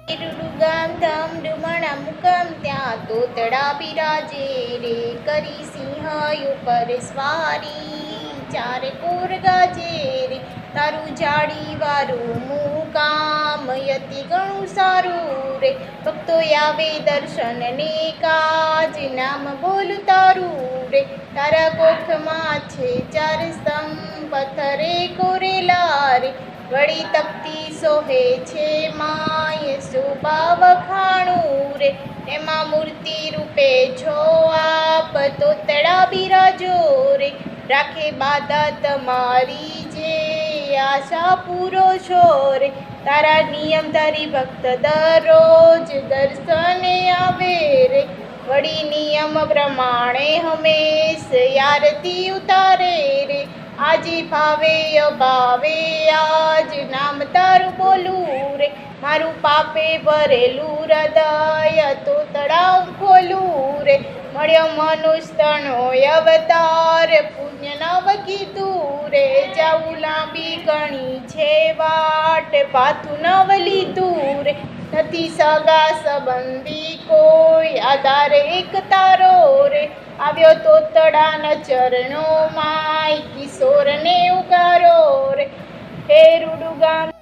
ગામ ધામ ડુમણા મુકામ ત્યાં તોતડા બિરાજે રે, કરી સિંહ ઉપર સ્વારી ચારે કોર ગાજે રે, તારું જાડી વારું મુકામ અતિ ઘણું સારું રે, ભક્તો આવે દર્શન ને કાજ નામ બોલું તારું રે, તારા કોખમાં છે ચાર સ્તંભ પથ્થરે કોરેલા રે, વળી તપતી સોહે છે માય શોભા વખાણું રે, એમાં મૂર્તિ રૂપે છો આપ તોતડા બિરાજો રે, રાખે બાધા તમારી જે આશા પૂરો છો રે, તારા નિયમ ધારી ભક્ત દરરોજ દર્શને આવે રે, વળી નિયમ પ્રમાણે હંમેશ આરતી ઉતારે રે, આજે ભાવે અભાવે આજ નામ તારું બોલું રે, મારું પાપે ભરેલું હૃદય તો તળાવ ખોલું રે, મળ્યો મનુષ્યનો અવતાર પુણ્ય નવ કીધું રે, જાવું લાંબી ઘણી છે વાટ પાથું નવ લીધું રે, નથી સગા સંબંધી કોઈ આધાર એક તારો રે, આવ્યો તોતડાના ચરણોમાં કિશોરને ઉગારો રે, હે રૂડું ગામ